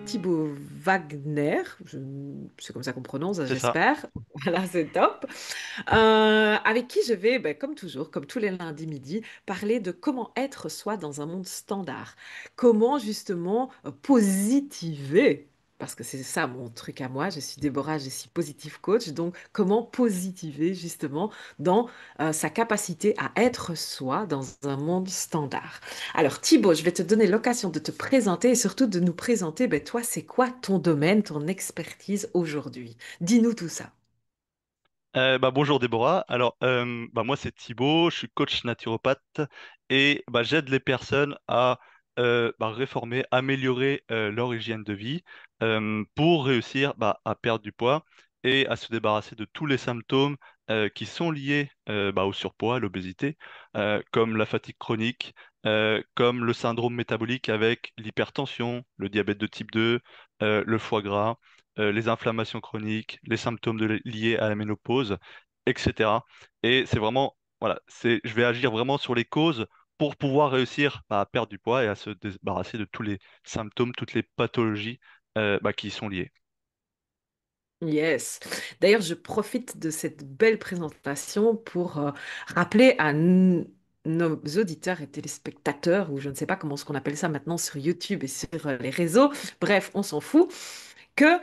Thibaut Wagner, c'est comme ça qu'on prononce, C'est ça. j'espère. Voilà, c'est top. Avec qui je vais, ben, comme toujours, comme tous les lundis midi, parler de comment être soi dans un monde standard. Comment justement positiver. Parce que c'est ça mon truc à moi, je suis Déborah, je suis positive coach, donc comment positiver justement dans sa capacité à être soi dans un monde standard. Alors Thibaut, je vais te donner l'occasion de te présenter et surtout de nous présenter, ben, toi, c'est quoi ton domaine, ton expertise aujourd'hui? Dis-nous tout ça. Bonjour Déborah. Alors, moi c'est Thibaut, je suis coach naturopathe et j'aide les personnes à réformer, améliorer leur hygiène de vie pour réussir à perdre du poids et à se débarrasser de tous les symptômes qui sont liés au surpoids, à l'obésité, comme la fatigue chronique, comme le syndrome métabolique avec l'hypertension, le diabète de type 2, le foie gras, les inflammations chroniques, les symptômes liés à la ménopause, etc. Et c'est vraiment, voilà, je vais agir vraiment sur les causes pour pouvoir réussir à perdre du poids et à se débarrasser de tous les symptômes, toutes les pathologies qui y sont liées. Yes. D'ailleurs, je profite de cette belle présentation pour rappeler à nos auditeurs et téléspectateurs, ou je ne sais pas comment est-ce qu'on appelle ça maintenant sur YouTube et sur les réseaux, bref, on s'en fout, que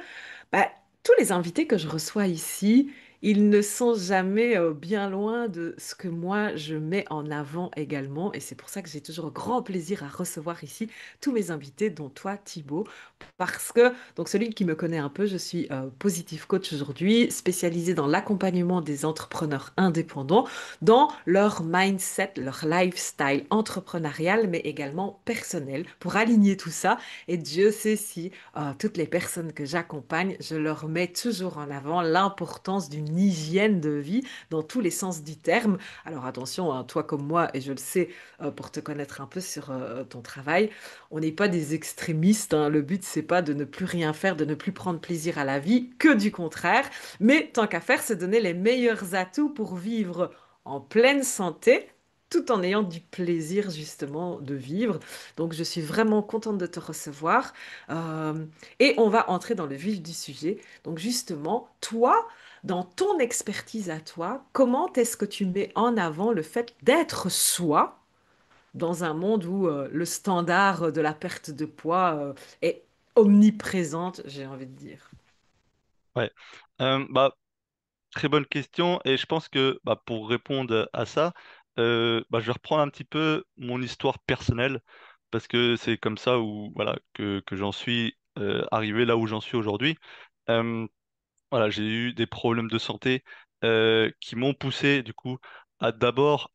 bah, tous les invités que je reçois ici, ils ne sont jamais bien loin de ce que moi je mets en avant également. Et c'est pour ça que j'ai toujours grand plaisir à recevoir ici tous mes invités, dont toi, Thibaut. Parce que, donc celui qui me connaît un peu, je suis positive coach aujourd'hui, spécialisée dans l'accompagnement des entrepreneurs indépendants, dans leur mindset, leur lifestyle entrepreneurial, mais également personnel, pour aligner tout ça. Et Dieu sait si toutes les personnes que j'accompagne, je leur mets toujours en avant l'importance d'une hygiène de vie dans tous les sens du terme. Alors attention, hein, toi comme moi, et je le sais pour te connaître un peu sur ton travail, on n'est pas des extrémistes, hein. Le but, c'est pas de ne plus rien faire, de ne plus prendre plaisir à la vie, que du contraire. Mais tant qu'à faire, c'est donner les meilleurs atouts pour vivre en pleine santé tout en ayant du plaisir justement de vivre. Donc je suis vraiment contente de te recevoir. Euh, et on va entrer dans le vif du sujet. Donc justement, toi, dans ton expertise à toi, comment est-ce que tu mets en avant le fait d'être soi dans un monde où le standard de la perte de poids est omniprésente, j'ai envie de dire. Ouais. Très bonne question et je pense que pour répondre à ça, je vais reprendre un petit peu mon histoire personnelle parce que c'est comme ça où voilà que j'en suis arrivé là où j'en suis aujourd'hui. Euh, Voilà, j'ai eu des problèmes de santé qui m'ont poussé du coup à d'abord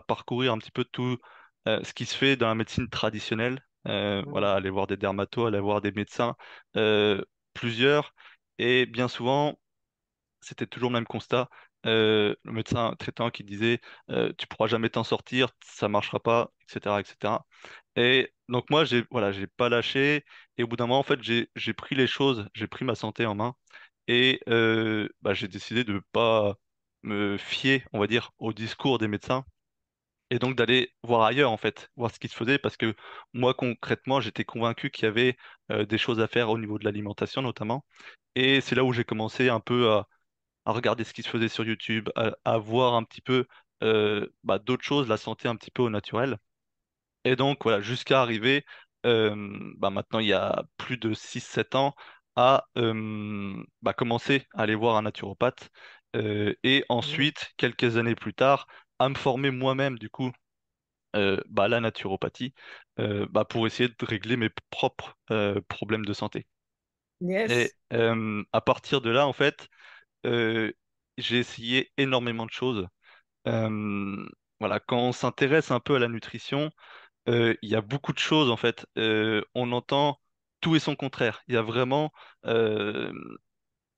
parcourir un petit peu tout ce qui se fait dans la médecine traditionnelle. Voilà, Mm. aller voir des dermatos, aller voir des médecins, euh, plusieurs. Et bien souvent, c'était toujours le même constat. Le médecin traitant qui disait tu pourras jamais t'en sortir, ça marchera pas, etc., etc. Et donc moi j'ai pas lâché. Et au bout d'un moment en fait j'ai pris les choses, j'ai pris ma santé en main et j'ai décidé de pas me fier, on va dire, au discours des médecins et donc d'aller voir ailleurs en fait, voir ce qui se faisait parce que moi concrètement j'étais convaincu qu'il y avait des choses à faire au niveau de l'alimentation notamment. Et c'est là où j'ai commencé un peu à regarder ce qui se faisait sur YouTube, à voir un petit peu d'autres choses, la santé un petit peu au naturel. Et donc, voilà, jusqu'à arriver, maintenant, il y a plus de 6 7 ans, à commencer à aller voir un naturopathe. Et Mm. ensuite, quelques années plus tard, à me former moi-même, du coup, à la naturopathie, pour essayer de régler mes propres problèmes de santé. Et Yes. à partir de là, en fait, euh, j'ai essayé énormément de choses. Euh, voilà, quand on s'intéresse un peu à la nutrition, il y a beaucoup de choses en fait. On entend tout et son contraire. Il y a vraiment, euh,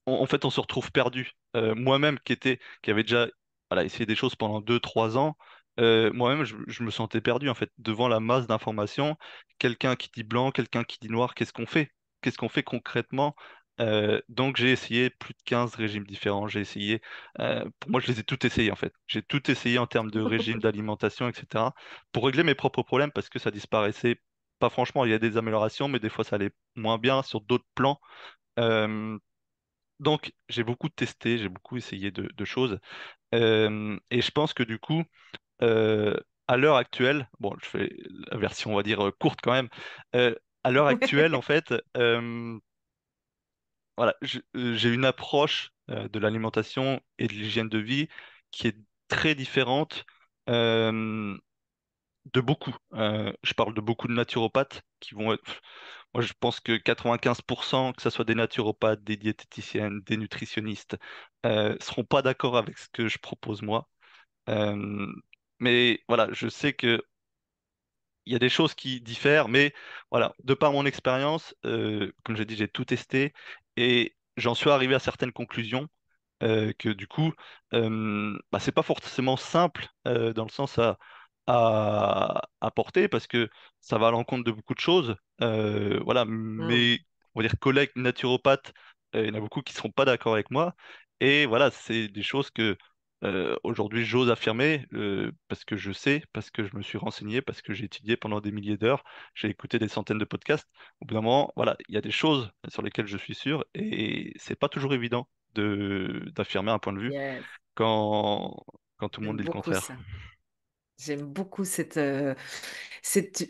en fait, on se retrouve perdu. Moi-même, qui avait déjà, voilà, essayé des choses pendant 2 3 ans, moi-même, je me sentais perdu en fait devant la masse d'informations. Quelqu'un qui dit blanc, quelqu'un qui dit noir. Qu'est-ce qu'on fait? Qu'est-ce qu'on fait concrètement? Donc j'ai essayé plus de 15 régimes différents. J'ai essayé, pour moi je les ai tous essayés en fait. J'ai tout essayé en termes de régime, d'alimentation, etc. pour régler mes propres problèmes parce que ça disparaissait pas franchement, il y a des améliorations, mais des fois ça allait moins bien sur d'autres plans. Euh, donc j'ai beaucoup testé, j'ai beaucoup essayé de choses. Et je pense que du coup, euh, à l'heure actuelle, bon, je fais la version, on va dire, courte quand même. Euh, à l'heure actuelle, en fait, voilà, j'ai une approche de l'alimentation et de l'hygiène de vie qui est très différente euh, de beaucoup. Je parle de beaucoup de naturopathes qui vont être... Moi, je pense que 95%, que ce soit des naturopathes, des diététiciennes, des nutritionnistes, seront pas d'accord avec ce que je propose moi. Euh, mais voilà, je sais que il y a des choses qui diffèrent, mais voilà, de par mon expérience, comme j'ai dit, j'ai tout testé et j'en suis arrivé à certaines conclusions que du coup, bah, c'est pas forcément simple dans le sens à porter parce que ça va à l'encontre de beaucoup de choses. Voilà, Hmm. mes on va dire collègues naturopathes, il y en a beaucoup qui seront pas d'accord avec moi et voilà, c'est des choses que aujourd'hui j'ose affirmer parce que je sais, parce que je me suis renseigné, parce que j'ai étudié pendant des milliers d'heures, j'ai écouté des centaines de podcasts. Au bout d'un moment, voilà, il y a des choses sur lesquelles je suis sûr et c'est pas toujours évident de d'affirmer un point de vue Yes, quand, quand tout le monde j'aime dit le beaucoup contraire. ça. J'aime beaucoup cette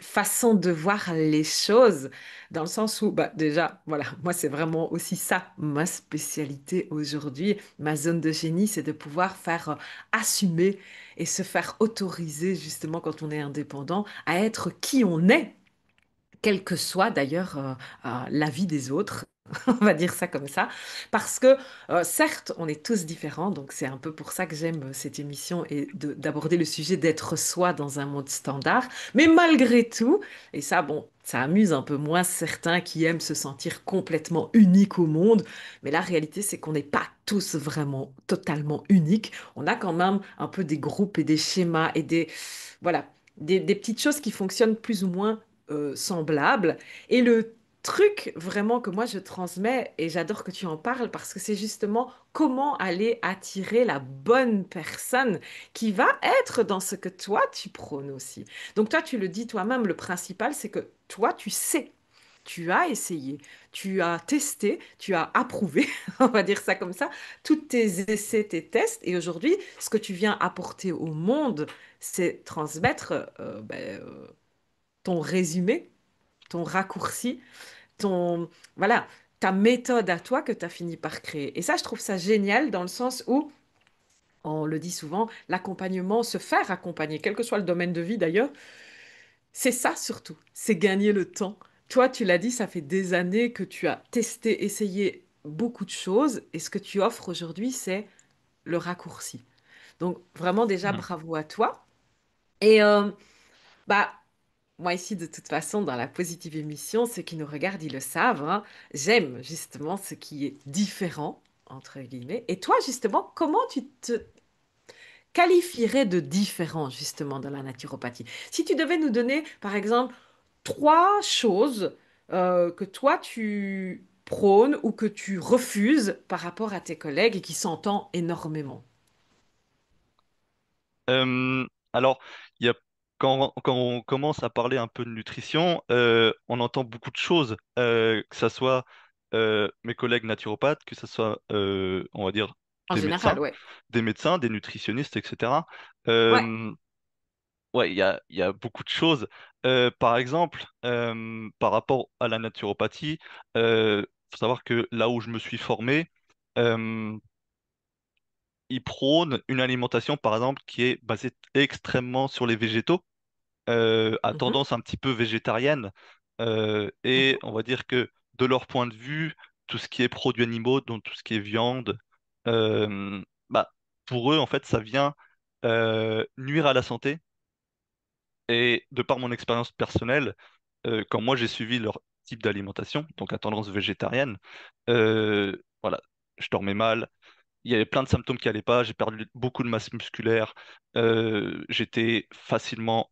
façon de voir les choses, dans le sens où, bah, déjà, voilà, moi, c'est vraiment aussi ça, ma spécialité aujourd'hui. Ma zone de génie, c'est de pouvoir faire assumer et se faire autoriser, justement, quand on est indépendant, à être qui on est, quelle que soit d'ailleurs l'avis des autres. On va dire ça comme ça, parce que certes, on est tous différents, donc c'est un peu pour ça que j'aime cette émission et d'aborder le sujet d'être soi dans un monde standard. Mais malgré tout, et ça, bon, ça amuse un peu moins certains qui aiment se sentir complètement uniques au monde, mais la réalité, c'est qu'on n'est pas tous vraiment totalement uniques. On a quand même un peu des groupes et des schémas et voilà, des petites choses qui fonctionnent plus ou moins semblables. Et le truc vraiment que moi je transmets, et j'adore que tu en parles parce que c'est justement comment aller attirer la bonne personne qui va être dans ce que toi tu prônes aussi. Donc toi tu le dis toi-même, le principal c'est que toi tu sais. Tu as essayé, tu as testé, tu as approuvé, on va dire ça comme ça, tous tes essais, tes tests. Et aujourd'hui, ce que tu viens apporter au monde, c'est transmettre ton résumé, ton raccourci, ton, voilà, ta méthode à toi que tu as fini par créer. Et ça, je trouve ça génial dans le sens où, on le dit souvent, l'accompagnement, se faire accompagner, quel que soit le domaine de vie d'ailleurs, c'est ça surtout, c'est gagner le temps. Toi, tu l'as dit, ça fait des années que tu as testé, essayé beaucoup de choses, et ce que tu offres aujourd'hui, c'est le raccourci. Donc, vraiment, déjà, Hmm. bravo à toi. Et bah, moi ici, de toute façon, dans la Positive Émission, ceux qui nous regardent, ils le savent, hein, j'aime justement ce qui est différent, entre guillemets. Et toi, justement, comment tu te qualifierais de différent, justement, dans la naturopathie? Si tu devais nous donner, par exemple, trois choses que toi, tu prônes ou que tu refuses par rapport à tes collègues et qui s'entendent énormément. Alors, il y a, quand on commence à parler un peu de nutrition, on entend beaucoup de choses, que ce soit mes collègues naturopathes, que ce soit, on va dire, En des général, médecins, ouais. des nutritionnistes, etc. Ouais. Ouais, il y a beaucoup de choses. Par exemple, par rapport à la naturopathie, faut savoir que là où je me suis formé, euh, ils prônent une alimentation, par exemple, qui est basée extrêmement sur les végétaux, à Mhm, tendance un petit peu végétarienne. Et mhm. on va dire que de leur point de vue, tout ce qui est produits animaux, donc tout ce qui est viande, bah, pour eux, en fait, ça vient nuire à la santé. Et de par mon expérience personnelle, quand moi j'ai suivi leur type d'alimentation, donc à tendance végétarienne, voilà, je dormais mal, il y avait plein de symptômes qui allaient pas, j'ai perdu beaucoup de masse musculaire, j'étais facilement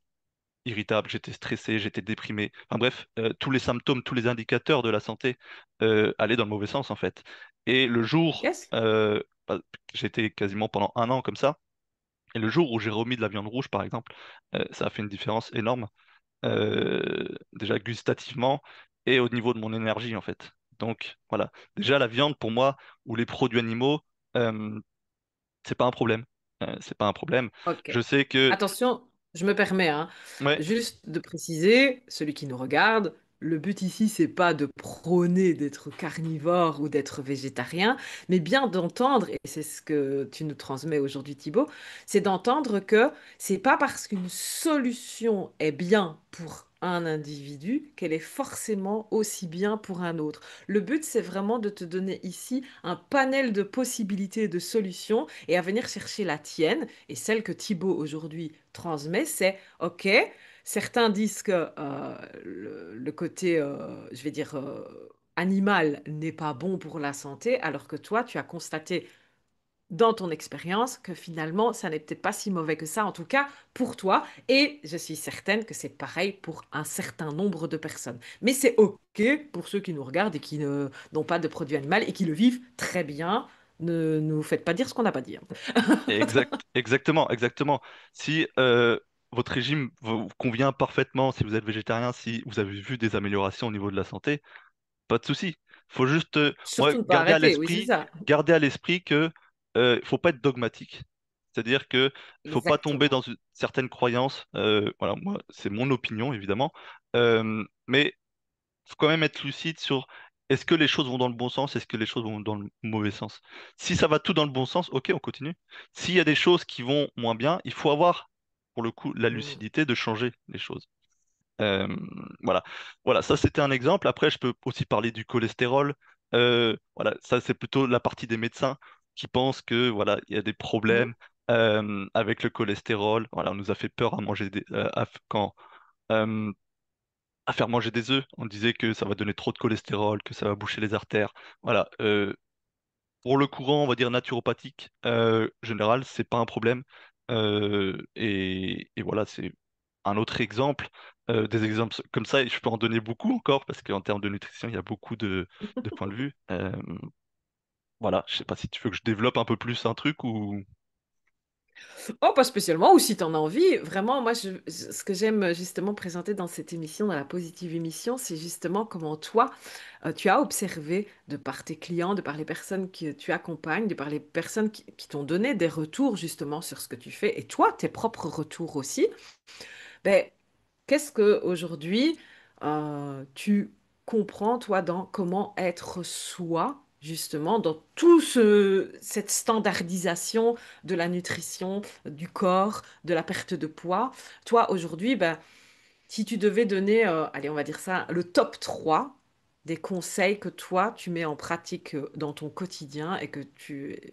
irritable, j'étais stressé, j'étais déprimé. Enfin bref, tous les symptômes, tous les indicateurs de la santé allaient dans le mauvais sens en fait. Et le jour, Yes. bah, j'étais quasiment pendant un an comme ça, et le jour où j'ai remis de la viande rouge par exemple, ça a fait une différence énorme. déjà gustativement et au niveau de mon énergie en fait. Donc voilà, déjà la viande pour moi ou les produits animaux, euh, c'est pas un problème. C'est pas un problème. Ok. Je sais que Attention, je me permets, hein, ouais, juste de préciser, celui qui nous regarde, le but ici, c'est pas de prôner d'être carnivore ou d'être végétarien, mais bien d'entendre, et c'est ce que tu nous transmets aujourd'hui, Thibaut, c'est d'entendre que c'est pas parce qu'une solution est bien pour un individu qu'elle est forcément aussi bien pour un autre. Le but, c'est vraiment de te donner ici un panel de possibilités et de solutions et à venir chercher la tienne. Et celle que Thibaut aujourd'hui transmet, c'est OK. Certains disent que le côté, je vais dire, animal n'est pas bon pour la santé, alors que toi, tu as constaté dans ton expérience que finalement, ça n'est peut-être pas si mauvais que ça, en tout cas pour toi. Et je suis certaine que c'est pareil pour un certain nombre de personnes. Mais c'est OK pour ceux qui nous regardent et qui n'ont pas de produit animal et qui le vivent très bien. Ne nous faites pas dire ce qu'on n'a pas dit, hein. exactement, exactement. Si votre régime vous convient parfaitement, si vous êtes végétarien, si vous avez vu des améliorations au niveau de la santé, pas de souci. Faut juste, moi, Surtout ne pas arrêter, oui, c'est ça. garder à l'esprit que faut pas être dogmatique. C'est-à-dire que faut pas tomber dans Exactement. une certaine croyance. Voilà, moi, c'est mon opinion évidemment, mais faut quand même être lucide sur est-ce que les choses vont dans le bon sens, est-ce que les choses vont dans le mauvais sens. Si ça va tout dans le bon sens, ok, on continue. S'il y a des choses qui vont moins bien, il faut avoir pour le coup la Mm. lucidité de changer les choses. Euh, voilà. Voilà, ça c'était un exemple. Après, je peux aussi parler du cholestérol. Voilà, ça c'est plutôt la partie des médecins qui pensent que voilà, il y a des Mhm. problèmes avec le cholestérol. Voilà, on nous a fait peur à manger euh, à faire manger des œufs. On disait que ça va donner trop de cholestérol, que ça va boucher les artères. Voilà. Pour le courant, on va dire naturopathique général, c'est pas un problème. Et voilà, c'est un autre exemple. Des exemples comme ça, et je peux en donner beaucoup encore, parce qu'en termes de nutrition, il y a beaucoup de points de vue. Voilà, je sais pas si tu veux que je développe un peu plus un truc ou... Oh, pas spécialement, ou si tu en as envie. Vraiment, moi, ce que j'aime justement présenter dans cette émission, dans la Positive Émission, c'est justement comment toi, tu as observé de par tes clients, de par les personnes que tu accompagnes, de par les personnes qui t'ont donné des retours justement sur ce que tu fais, et toi, tes propres retours aussi. Ben, qu'est-ce que aujourd'hui tu comprends, toi, dans comment être soi, justement, dans cette standardisation de la nutrition, du corps, de la perte de poids? Toi, aujourd'hui, ben, si tu devais donner, allez, on va dire ça, le top 3 des conseils que toi, tu mets en pratique dans ton quotidien et que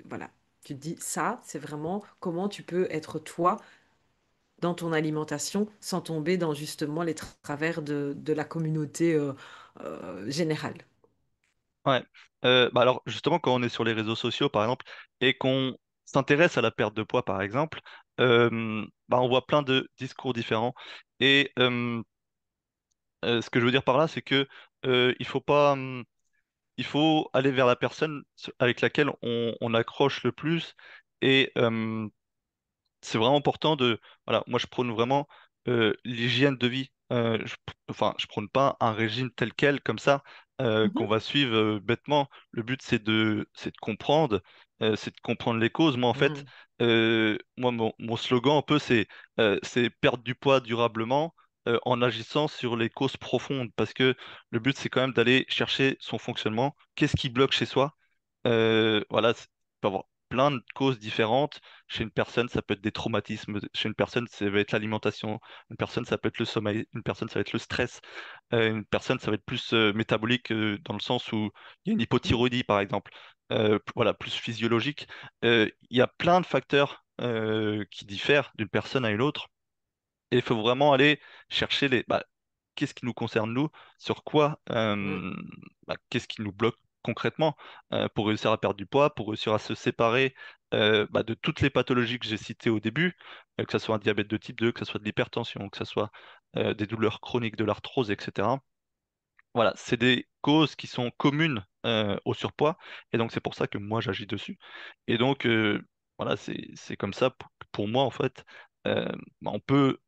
voilà, tu te dis, ça, c'est vraiment comment tu peux être toi dans ton alimentation sans tomber dans justement les travers de la communauté générale. Ouais. Bah alors justement, quand on est sur les réseaux sociaux, par exemple, et qu'on s'intéresse à la perte de poids, par exemple, bah, on voit plein de discours différents. Et ce que je veux dire par là, c'est que il faut pas, il faut aller vers la personne avec laquelle on accroche le plus. Et c'est vraiment important de, voilà, moi je prône vraiment l'hygiène de vie. Enfin, je prône pas un régime tel quel comme ça qu'on Mhm, va suivre bêtement. Le but c'est de comprendre, c'est de comprendre les causes. Moi en fait, mhm, moi mon slogan un peu c'est perdre du poids durablement. En agissant sur les causes profondes, parce que le but c'est quand même d'aller chercher son fonctionnement. Qu'est-ce qui bloque chez soi? Voilà, il peut y avoir plein de causes différentes. Chez une personne, ça peut être des traumatismes. Chez une personne, ça va être l'alimentation. Une personne, ça peut être le sommeil. Une personne, ça va être le stress. Une personne, ça va être plus métabolique dans le sens où il y a une mhm, hypothyroïdie, par exemple. Voilà, plus physiologique. Il y a plein de facteurs qui diffèrent d'une personne à une autre. Et il faut vraiment aller chercher qu'est-ce qui nous concerne nous, sur quoi, mhm, qu'est-ce qui nous bloque concrètement pour réussir à perdre du poids, pour réussir à se séparer de toutes les pathologies que j'ai citées au début, que ce soit un diabète de type 2, que ce soit de l'hypertension, que ce soit des douleurs chroniques, de l'arthrose, etc. Voilà, c'est des causes qui sont communes au surpoids, et donc c'est pour ça que moi j'agis dessus. Et donc voilà, c'est comme ça pour moi en fait. On peut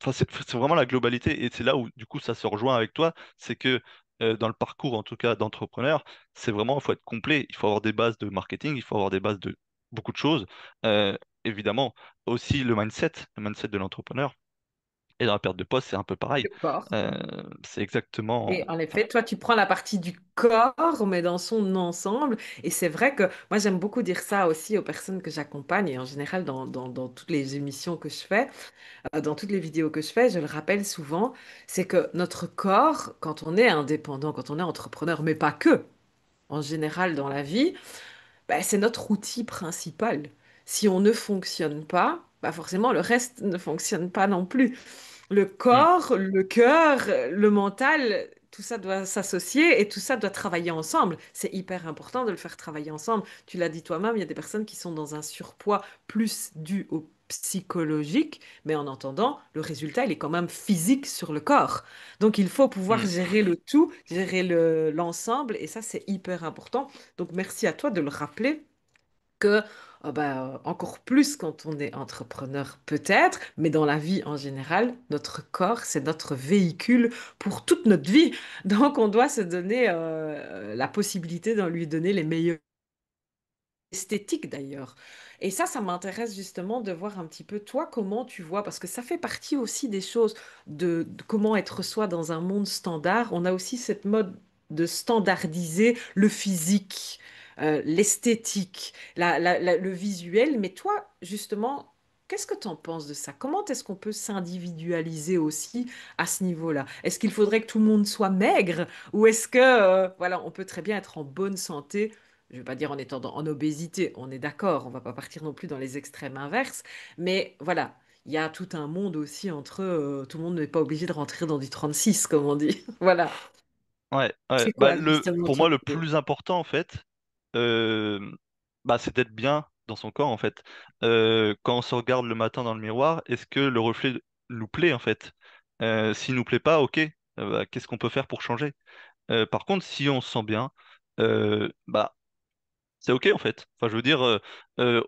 enfin, c'est vraiment la globalité et c'est là où du coup ça se rejoint avec toi, c'est que dans le parcours en tout cas d'entrepreneur, c'est vraiment il faut être complet, il faut avoir des bases de marketing, il faut avoir des bases de beaucoup de choses. Euh, Évidemment aussi le mindset de l'entrepreneur et dans la perte de poste c'est un peu pareil. Le corps. Euh, c'est exactement, Et en enfin, effet, toi, tu prends la partie du corps, mais dans son ensemble. Et c'est vrai que moi, j'aime beaucoup dire ça aussi aux personnes que j'accompagne, et en général dans toutes les émissions que je fais, dans toutes les vidéos que je fais, je le rappelle souvent, c'est que notre corps, quand on est indépendant, quand on est entrepreneur, mais pas que, en général dans la vie, bah, c'est notre outil principal. Si on ne fonctionne pas, bah forcément, le reste ne fonctionne pas non plus. Le hmm, corps, le cœur, le mental, tout ça doit s'associer et tout ça doit travailler ensemble. C'est hyper important de le faire travailler ensemble. Tu l'as dit toi-même, il y a des personnes qui sont dans un surpoids plus dû au psychologique, mais en entendant, le résultat, il est quand même physique sur le corps. Donc, il faut pouvoir hmm. gérer le tout, gérer l'ensemble, et ça, c'est hyper important. Donc, merci à toi de le rappeler que encore plus quand on est entrepreneur peut-être, mais dans la vie en général, notre corps, c'est notre véhicule pour toute notre vie. Donc on doit se donner la possibilité de lui donner les meilleurs esthétique d'ailleurs. Et ça m'intéresse justement de voir un petit peu toi comment tu vois, parce que ça fait partie aussi des choses de comment être soi dans un monde standard. On a aussi cette mode de standardiser le physique, l'esthétique, le visuel. Mais toi, justement, qu'est-ce que tu en penses de ça? Comment est-ce qu'on peut s'individualiser aussi à ce niveau-là? Est-ce qu'il faudrait que tout le monde soit maigre ou est-ce que, voilà, on peut très bien être en bonne santé? Je ne vais pas dire en étant en obésité, on est d'accord, on ne va pas partir non plus dans les extrêmes inverses, mais voilà, il y a tout un monde aussi entre tout le monde n'est pas obligé de rentrer dans du 36, comme on dit. Voilà. Ouais, ouais. C'est Bah, quoi justement pour moi, ton le idée? plus important, en fait, euh, bah, c'est d'être bien dans son corps, en fait. Quand on se regarde le matin dans le miroir, est-ce que le reflet nous plaît, en fait? S'il nous plaît pas, ok. Bah, qu'est-ce qu'on peut faire pour changer? Par contre, si on se sent bien, bah, c'est ok en fait. Enfin, je veux dire,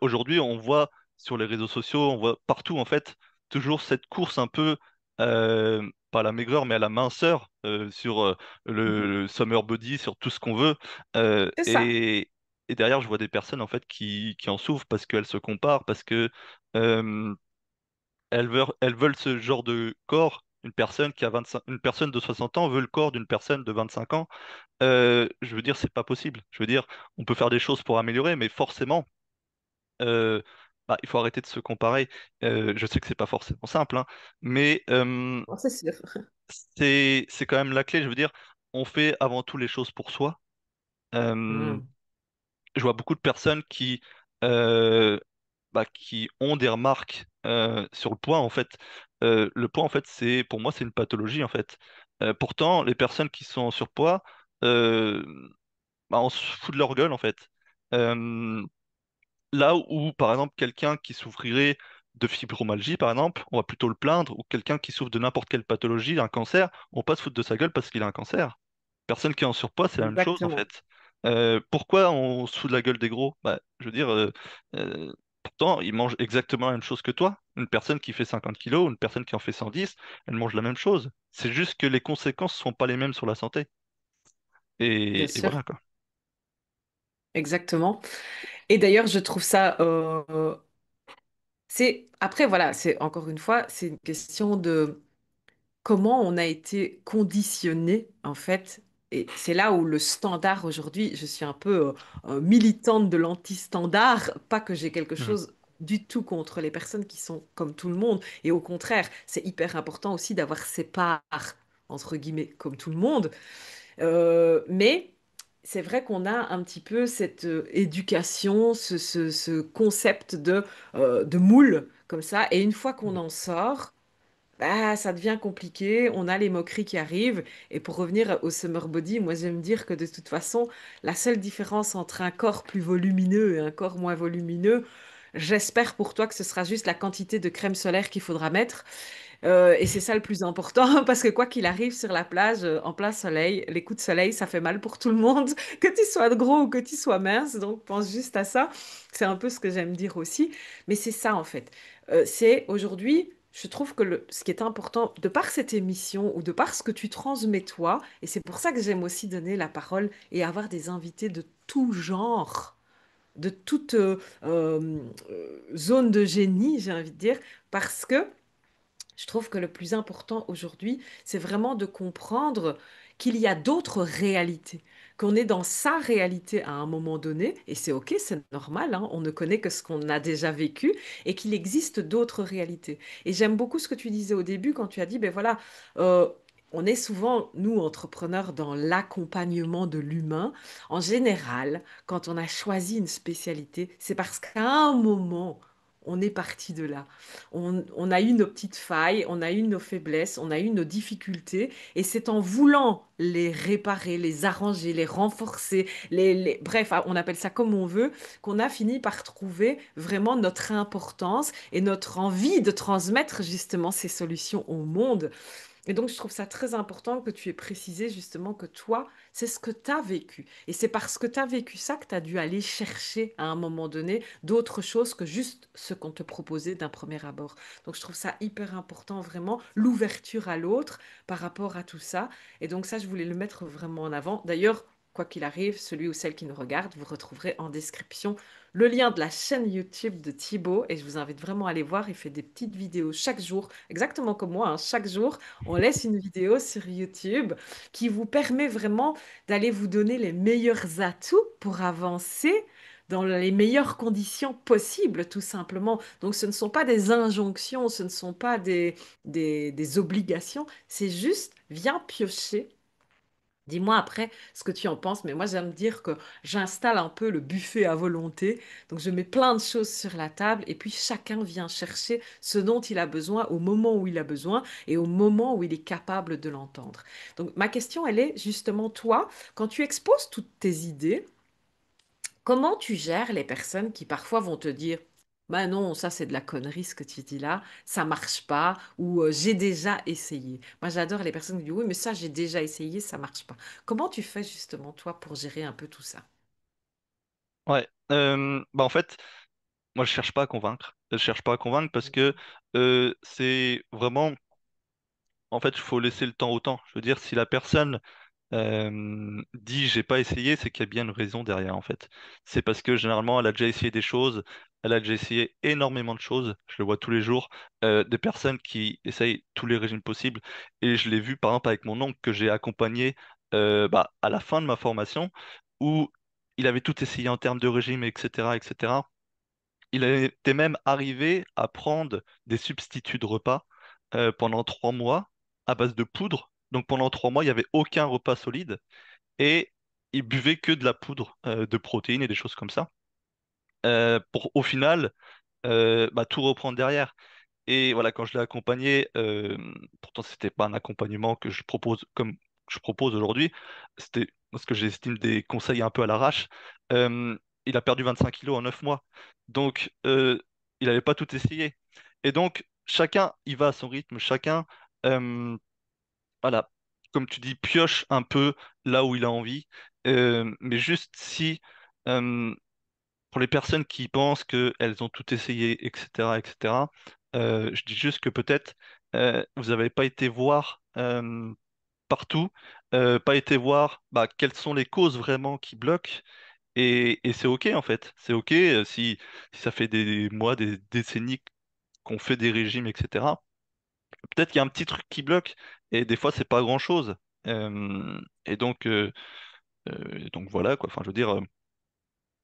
aujourd'hui, on voit sur les réseaux sociaux, on voit partout en fait, toujours cette course un peu, pas à la maigreur, mais à la minceur sur Mhm. le summer body, sur tout ce qu'on veut. C'est ça. Et derrière, je vois des personnes en fait qui en souffrent parce qu'elles se comparent, parce que euh, elles veulent ce genre de corps. Une personne qui a 25, une personne de 60 ans veut le corps d'une personne de 25 ans. Je veux dire, c'est pas possible. Je veux dire, on peut faire des choses pour améliorer, mais forcément, euh, bah, il faut arrêter de se comparer. Je sais que c'est pas forcément simple, hein, mais Bon, c'est sûr. c'est quand même la clé. Je veux dire, on fait avant tout les choses pour soi. Euh, Mm. je vois beaucoup de personnes euh, qui ont des remarques sur le poids. En fait, le poids, en fait, c'est pour moi, c'est une pathologie. En fait, pourtant, les personnes qui sont en surpoids euh, bah, on se fout de leur gueule en fait. Euh, Là où, par exemple, quelqu'un qui souffrirait de fibromyalgie, par exemple, on va plutôt le plaindre, ou quelqu'un qui souffre de n'importe quelle pathologie, un cancer, on va pas se foutre de sa gueule parce qu'il a un cancer. Personne qui est en surpoids, c'est la même chose en Exactement. fait. Pourquoi on se fout de la gueule des gros? Bah, je veux dire, euh, pourtant, ils mangent exactement la même chose que toi. Une personne qui fait 50 kilos, une personne qui en fait 110, elle mange la même chose. C'est juste que les conséquences sont pas les mêmes sur la santé. Bien Et sûr. voilà quoi. Exactement. Et d'ailleurs, je trouve ça, c'est, après, voilà, c'est encore une fois, c'est une question de comment on a été conditionné, en fait. Et c'est là où le standard aujourd'hui, je suis un peu militante de l'anti-standard, pas que j'ai quelque Hmm. chose du tout contre les personnes qui sont comme tout le monde. Et au contraire, c'est hyper important aussi d'avoir ses parts, entre guillemets, comme tout le monde. Mais c'est vrai qu'on a un petit peu cette éducation, ce concept de moule comme ça. Et une fois qu'on en sort, bah, ça devient compliqué, on a les moqueries qui arrivent. Et pour revenir au summer body, moi j'aime dire que de toute façon, la seule différence entre un corps plus volumineux et un corps moins volumineux, j'espère pour toi que ce sera juste la quantité de crème solaire qu'il faudra mettre. Et c'est ça le plus important, parce que quoi qu'il arrive sur la plage, en plein soleil, les coups de soleil, ça fait mal pour tout le monde, que tu sois gros ou que tu sois mince. Donc pense juste à ça. C'est un peu ce que j'aime dire aussi. Mais c'est ça en fait. C'est aujourd'hui. je trouve que ce qui est important, de par cette émission ou de par ce que tu transmets toi, et c'est pour ça que j'aime aussi donner la parole et avoir des invités de tout genre, de toute zone de génie, j'ai envie de dire, parce que je trouve que le plus important aujourd'hui, c'est vraiment de comprendre qu'il y a d'autres réalités, qu'on est dans sa réalité à un moment donné, et c'est OK, c'est normal, hein, on ne connaît que ce qu'on a déjà vécu, et qu'il existe d'autres réalités. Et j'aime beaucoup ce que tu disais au début quand tu as dit, ben voilà, on est souvent, nous, entrepreneurs, dans l'accompagnement de l'humain. En général, quand on a choisi une spécialité, c'est parce qu'à un moment, on est parti de là. On a eu nos petites failles, on a eu nos faiblesses, on a eu nos difficultés, et c'est en voulant les réparer, les arranger, les renforcer, bref, on appelle ça comme on veut, qu'on a fini par trouver vraiment notre importance et notre envie de transmettre justement ces solutions au monde. Et donc, je trouve ça très important que tu aies précisé justement que toi, c'est ce que tu as vécu. Et c'est parce que tu as vécu ça que tu as dû aller chercher à un moment donné d'autres choses que juste ce qu'on te proposait d'un premier abord. Donc, je trouve ça hyper important, vraiment, l'ouverture à l'autre par rapport à tout ça. Et donc, ça, je voulais le mettre vraiment en avant. D'ailleurs, quoi qu'il arrive, celui ou celle qui nous regarde, vous retrouverez en description le lien de la chaîne YouTube de Thibaut. Et je vous invite vraiment à aller voir. Il fait des petites vidéos chaque jour, exactement comme moi, hein, chaque jour on laisse une vidéo sur YouTube qui vous permet vraiment d'aller vous donner les meilleurs atouts pour avancer dans les meilleures conditions possibles, tout simplement. Donc, ce ne sont pas des injonctions, ce ne sont pas des obligations, c'est juste, viens piocher. Dis-moi après ce que tu en penses, mais moi j'aime dire que j'installe un peu le buffet à volonté. Donc je mets plein de choses sur la table et puis chacun vient chercher ce dont il a besoin au moment où il a besoin et au moment où il est capable de l'entendre. Donc ma question, elle est justement toi, quand tu exposes toutes tes idées, comment tu gères les personnes qui parfois vont te dire, bah non, ça c'est de la connerie ce que tu dis là, ça marche pas, ou j'ai déjà essayé. Moi j'adore les personnes qui disent, oui, mais ça j'ai déjà essayé, ça marche pas. Comment tu fais justement toi pour gérer un peu tout ça? Ouais. Bah en fait, moi je cherche pas à convaincre. Je cherche pas à convaincre parce que c'est vraiment, en fait, il faut laisser le temps au temps. Je veux dire, si la personne dit j'ai pas essayé, c'est qu'il y a bien une raison derrière en fait. C'est parce que généralement elle a déjà essayé des choses, elle a déjà essayé énormément de choses, je le vois tous les jours, des personnes qui essayent tous les régimes possibles. Et je l'ai vu par exemple avec mon oncle que j'ai accompagné bah, à la fin de ma formation, où il avait tout essayé en termes de régime, etc., etc. Il était même arrivé à prendre des substituts de repas pendant 3 mois à base de poudre. Donc pendant 3 mois, il n'y avait aucun repas solide et il buvait que de la poudre de protéines et des choses comme ça. Pour au final bah, tout reprendre derrière. Et voilà, quand je l'ai accompagné, pourtant c'était pas un accompagnement que je propose comme je propose aujourd'hui, c'était parce que j'estime des conseils un peu à l'arrache. Euh, il a perdu 25 kilos en 9 mois, donc il n'avait pas tout essayé. Et donc chacun y va à son rythme, chacun, euh, voilà, comme tu dis, pioche un peu là où il a envie. Mais juste si euh, pour les personnes qui pensent qu'elles ont tout essayé, etc., etc., je dis juste que peut-être vous n'avez pas été voir partout, pas été voir bah, quelles sont les causes vraiment qui bloquent, et c'est OK en fait. C'est OK si ça fait des mois, des décennies qu'on fait des régimes, etc. Peut-être qu'il y a un petit truc qui bloque, et des fois c'est pas grand-chose. Et donc voilà quoi. Enfin, je veux dire.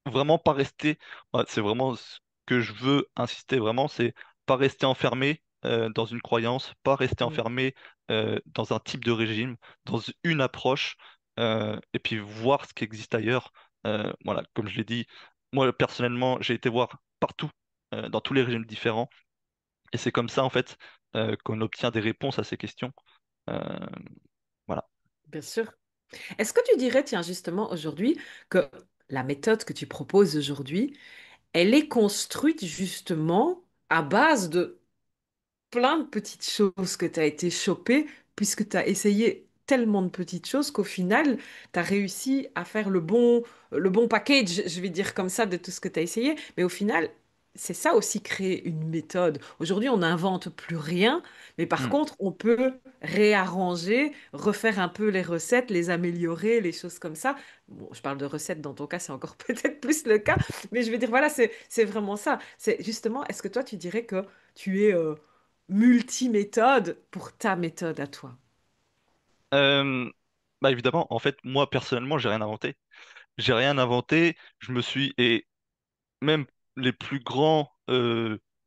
Vraiment pas rester, ouais, c'est vraiment ce que je veux insister vraiment, c'est pas rester enfermé dans une croyance, pas rester Mm. enfermé dans un type de régime, dans une approche, et puis voir ce qui existe ailleurs. Voilà, comme je l'ai dit, moi personnellement, j'ai été voir partout, dans tous les régimes différents, et c'est comme ça en fait qu'on obtient des réponses à ces questions. Euh, voilà. Bien sûr. Est-ce que tu dirais, tiens, justement, aujourd'hui, que la méthode que tu proposes aujourd'hui, elle est construite justement à base de plein de petites choses que tu as été chopé, puisque tu as essayé tellement de petites choses qu'au final, tu as réussi à faire le bon package, je vais dire comme ça, de tout ce que tu as essayé. Mais au final, c'est ça aussi créer une méthode. Aujourd'hui, on n'invente plus rien, mais par Hmm. contre, on peut réarranger, refaire un peu les recettes, les améliorer, les choses comme ça. Bon, je parle de recettes, dans ton cas, c'est encore peut-être plus le cas, mais je veux dire, voilà, c'est vraiment ça. C'est justement, est-ce que toi, tu dirais que tu es multi-méthode pour ta méthode à toi? Euh, Bah évidemment, en fait, moi personnellement, j'ai rien inventé. J'ai rien inventé. Et même les plus grands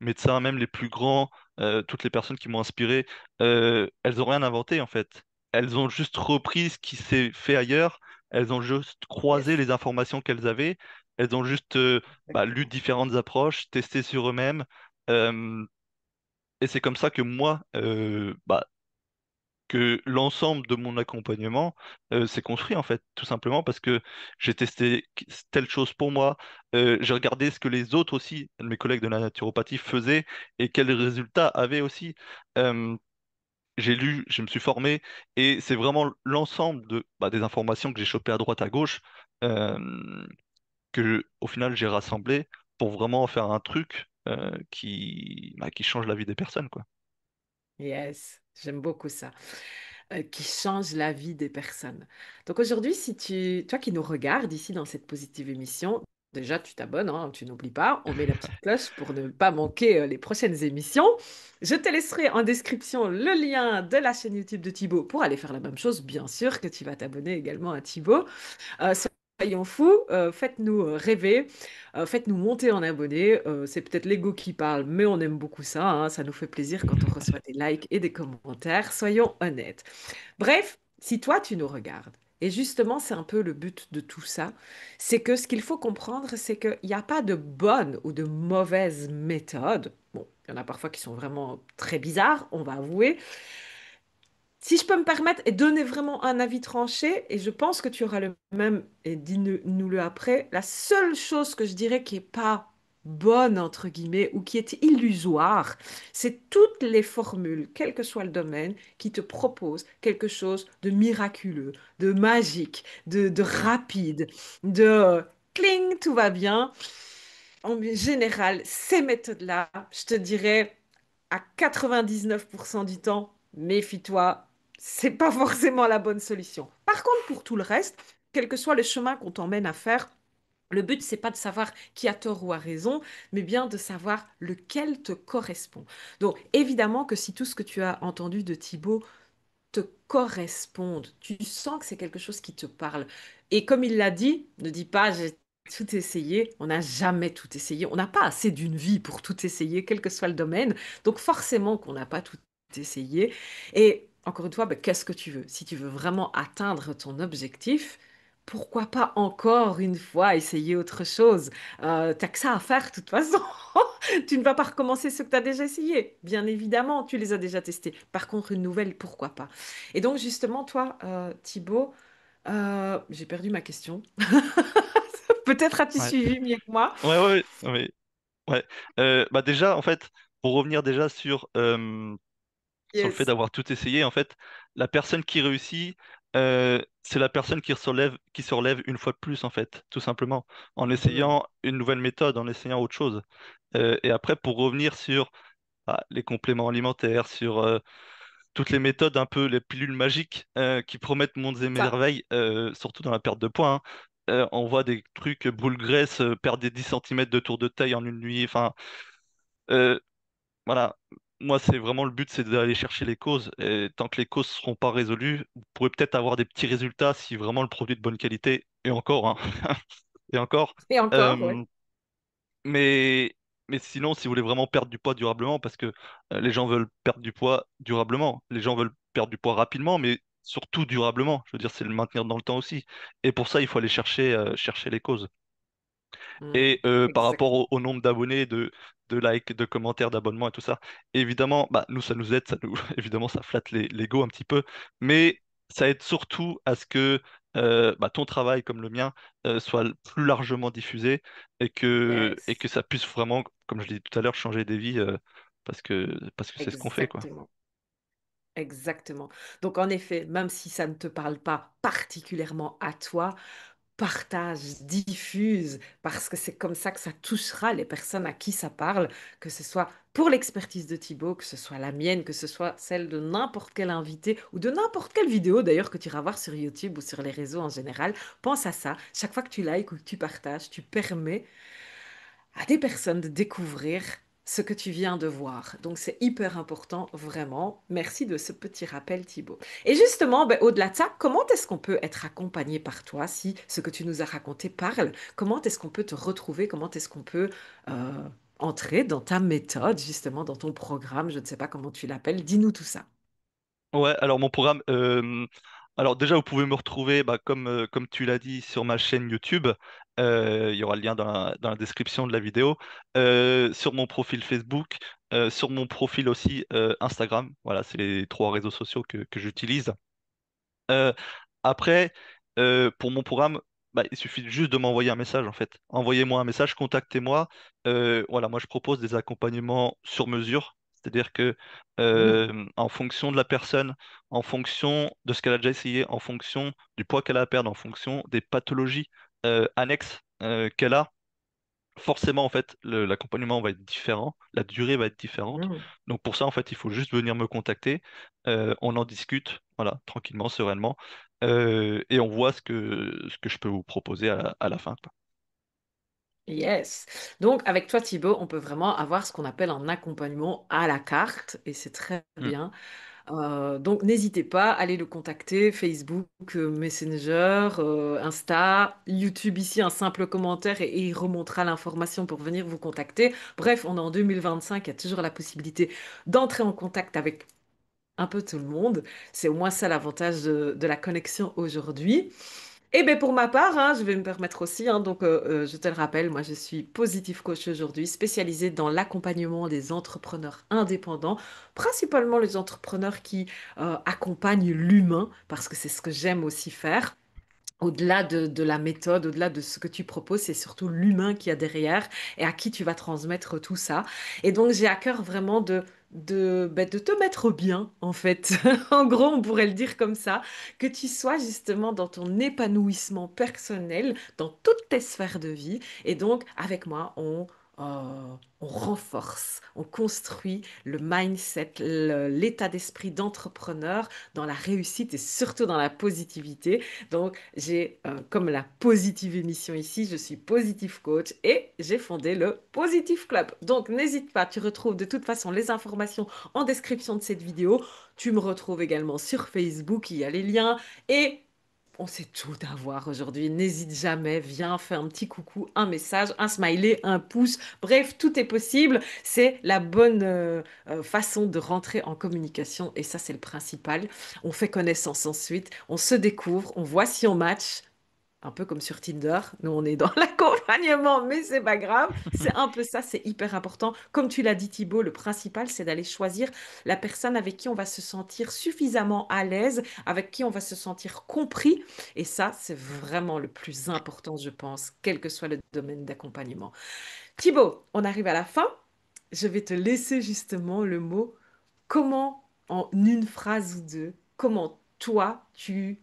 médecins, même les plus grands, toutes les personnes qui m'ont inspiré, elles ont rien inventé en fait. Elles ont juste repris ce qui s'est fait ailleurs. Elles ont juste croisé Yes, les informations qu'elles avaient. Elles ont juste lu exactement. différentes approches, testé sur eux-mêmes. Euh, et c'est comme ça que moi, que l'ensemble de mon accompagnement s'est construit en fait, tout simplement parce que j'ai testé telle chose pour moi, j'ai regardé ce que les autres aussi, mes collègues de la naturopathie faisaient et quels résultats avaient aussi. Euh, j'ai lu, je me suis formé et c'est vraiment l'ensemble des informations que j'ai chopées à droite à gauche que au final j'ai rassemblé pour vraiment faire un truc qui change la vie des personnes, quoi. Yes, j'aime beaucoup ça. Qui change la vie des personnes. Donc aujourd'hui, si toi qui nous regardes ici dans cette positive émission, déjà tu t'abonnes, hein, tu n'oublies pas, on met la petite cloche pour ne pas manquer les prochaines émissions. Je te laisserai en description le lien de la chaîne YouTube de Thibaut pour aller faire la même chose. Bien sûr que tu vas t'abonner également à Thibaut. Euh, Soyons fous, faites-nous rêver, faites-nous monter en abonnés. C'est peut-être l'ego qui parle, mais on aime beaucoup ça, hein. Ça nous fait plaisir quand on reçoit des likes et des commentaires. Soyons honnêtes. Bref, si toi tu nous regardes, et justement c'est un peu le but de tout ça, c'est que ce qu'il faut comprendre, c'est qu'il n'y a pas de bonne ou de mauvaise méthode. Bon, il y en a parfois qui sont vraiment très bizarres, on va avouer, si je peux me permettre et donner vraiment un avis tranché, et je pense que tu auras le même, et dis-nous-le après, la seule chose que je dirais qui est pas bonne, entre guillemets, ou qui est illusoire, c'est toutes les formules, quel que soit le domaine, qui te proposent quelque chose de miraculeux, de magique, de Hmm. rapide, de cling, tout va bien. En général, ces méthodes-là, je te dirais à 99% du temps, méfie-toi, c'est pas forcément la bonne solution. Par contre, pour tout le reste, quel que soit le chemin qu'on t'emmène à faire, le but, c'est pas de savoir qui a tort ou a raison, mais bien de savoir lequel te correspond. Donc, évidemment que si tout ce que tu as entendu de Thibaut te correspondent. Tu sens que c'est quelque chose qui te parle. Et comme il l'a dit, ne dis pas j'ai tout essayé. On n'a jamais tout essayé. On n'a pas assez d'une vie pour tout essayer, quel que soit le domaine. Donc forcément qu'on n'a pas tout essayé. Et encore une fois, ben, qu'est-ce que tu veux? Si tu veux vraiment atteindre ton objectif, pourquoi pas encore une fois essayer autre chose? T'as que ça à faire de toute façon. Tu ne vas pas recommencer ce que tu as déjà essayé. Bien évidemment, tu les as déjà testés. Par contre, une nouvelle, pourquoi pas? Et donc, justement, toi, Thibaut, j'ai perdu ma question. Peut-être as-tu Ouais. suivi mieux que moi. Ouais, ouais, ouais. Ouais. Déjà, en fait, pour revenir déjà sur le fait Yes. d'avoir tout essayé, en fait, la personne qui réussit, c'est la personne qui se relève une fois de plus, en fait, tout simplement, en Mm. essayant une nouvelle méthode, en essayant autre chose. Et après, pour revenir sur les compléments alimentaires, sur toutes les méthodes un peu, les pilules magiques qui promettent mondes et Ça. merveilles, surtout dans la perte de poids, hein. On voit des trucs boule graisse, perdre des 10 centimètres de tour de taille en une nuit, enfin. euh, voilà, moi c'est vraiment le but, c'est d'aller chercher les causes. Et tant que les causes seront pas résolues, vous pourrez peut-être avoir des petits résultats si vraiment le produit est de bonne qualité. Et encore, hein. Et encore. Et encore, ouais. Euh, mais, mais sinon, si vous voulez vraiment perdre du poids durablement, parce que les gens veulent perdre du poids durablement, les gens veulent perdre du poids rapidement, mais surtout durablement. Je veux dire, c'est le maintenir dans le temps aussi. Et pour ça, il faut aller chercher les causes. Mm. Et par rapport Exactement. au nombre d'abonnés, de likes, de commentaires, d'abonnements et tout ça, évidemment, nous, ça nous aide, évidemment, ça flatte l'ego un petit peu, mais ça aide surtout à ce que ton travail, comme le mien, soit plus largement diffusé et que Yes. ça puisse vraiment, comme je l'ai dit tout à l'heure, changer des vies parce que c'est ce qu'on fait, quoi. Exactement. Exactement. Donc, en effet, même si ça ne te parle pas particulièrement à toi, partage, diffuse, parce que c'est comme ça que ça touchera les personnes à qui ça parle, que ce soit pour l'expertise de Thibaut, que ce soit la mienne, que ce soit celle de n'importe quel invité ou de n'importe quelle vidéo d'ailleurs que tu iras voir sur YouTube ou sur les réseaux en général. Pense à ça. Chaque fois que tu likes ou que tu partages, tu permets à des personnes de découvrir ce que tu viens de voir. Donc c'est hyper important, vraiment. Merci de ce petit rappel, Thibaut. Et justement, ben, au-delà de ça, comment est-ce qu'on peut être accompagné par toi si ce que tu nous as raconté parle? Comment est-ce qu'on peut te retrouver? Comment est-ce qu'on peut entrer dans ta méthode, justement, dans ton programme? Je ne sais pas comment tu l'appelles. Dis-nous tout ça. Ouais, alors mon programme, alors déjà vous pouvez me retrouver, bah, comme tu l'as dit, sur ma chaîne YouTube. Il y aura le lien dans la description de la vidéo. Sur mon profil Facebook, sur mon profil aussi Instagram. Voilà, c'est les trois réseaux sociaux que j'utilise. Euh, Après, pour mon programme, bah, il suffit juste de m'envoyer un message en fait. Envoyez-moi un message, contactez-moi. Voilà, moi je propose des accompagnements sur mesure, c'est-à-dire que Hmm. en fonction de la personne, en fonction de ce qu'elle a déjà essayé, en fonction du poids qu'elle a à perdre, en fonction des pathologies annexes qu'elle a, forcément, en fait, l'accompagnement va être différent, la durée va être différente. Hmm. Donc pour ça, en fait, il faut juste venir me contacter. On en discute, voilà, tranquillement, sereinement, et on voit ce que je peux vous proposer à la fin, quoi. Yes. Donc, avec toi, Thibaut, on peut vraiment avoir ce qu'on appelle un accompagnement à la carte, et c'est très Mm. bien. Donc, n'hésitez pas, allez le contacter, Facebook, Messenger, Insta, YouTube, ici, un simple commentaire et il remontera l'information pour venir vous contacter. Bref, on est en 2025, il y a toujours la possibilité d'entrer en contact avec un peu tout le monde. C'est au moins ça l'avantage de la connexion aujourd'hui. Et bien pour ma part, hein, je vais me permettre aussi, hein, donc je te le rappelle, moi je suis positive coach aujourd'hui, spécialisée dans l'accompagnement des entrepreneurs indépendants, principalement les entrepreneurs qui accompagnent l'humain, parce que c'est ce que j'aime aussi faire. Au-delà de la méthode, au-delà de ce que tu proposes, c'est surtout l'humain qu'il y a derrière et à qui tu vas transmettre tout ça. Et donc, j'ai à cœur vraiment ben, de te mettre bien, en fait. En gros, on pourrait le dire comme ça, que tu sois justement dans ton épanouissement personnel, dans toutes tes sphères de vie. Et donc, avec moi, on renforce, on construit le mindset, l'état d'esprit d'entrepreneur dans la réussite et surtout dans la positivité. Donc, j'ai comme la positive émission ici, je suis positive coach et j'ai fondé le Positive Club. Donc, n'hésite pas, tu retrouves de toute façon les informations en description de cette vidéo. Tu me retrouves également sur Facebook, il y a les liens et on sait tout avoir aujourd'hui. N'hésite jamais, viens, fais un petit coucou, un message, un smiley, un pouce. Bref, tout est possible. C'est la bonne façon de rentrer en communication et ça, c'est le principal. On fait connaissance ensuite, on se découvre, on voit si on match. Un peu comme sur Tinder, nous on est dans l'accompagnement, mais c'est pas grave. C'est un peu ça, c'est hyper important. Comme tu l'as dit Thibaut, le principal c'est d'aller choisir la personne avec qui on va se sentir suffisamment à l'aise, avec qui on va se sentir compris. Et ça, c'est vraiment le plus important, je pense, quel que soit le domaine d'accompagnement. Thibaut, on arrive à la fin. Je vais te laisser justement le mot. Comment, en une phrase ou deux, comment toi, tu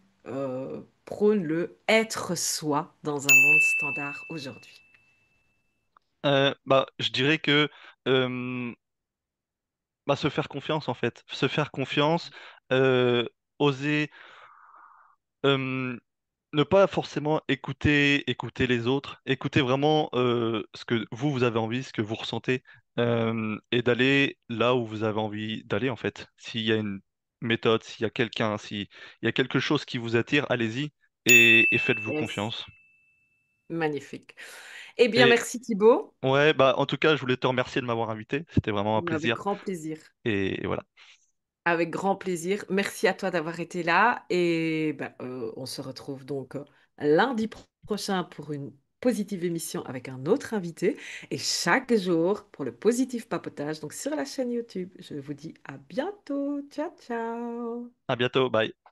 prônes le être soi dans un monde standard aujourd'hui? Bah, je dirais que euh, bah, se faire confiance, en fait. Se faire confiance, oser. euh, Ne pas forcément écouter les autres, écouter vraiment ce que vous avez envie, ce que vous ressentez, et d'aller là où vous avez envie d'aller en fait. S'il y a une méthode, s'il y a quelqu'un, s'il y a quelque chose qui vous attire, allez-y et faites-vous Yes. confiance. Magnifique. Eh bien, Et merci Thibaut. ouais, bah en tout cas, je voulais te remercier de m'avoir invité. C'était vraiment un Avec plaisir. grand plaisir. Et voilà. Avec grand plaisir. Merci à toi d'avoir été là. Et ben, on se retrouve donc lundi prochain pour une positive émission avec un autre invité. Et chaque jour pour le positif papotage, donc sur la chaîne YouTube. Je vous dis à bientôt. Ciao, ciao. À bientôt. Bye.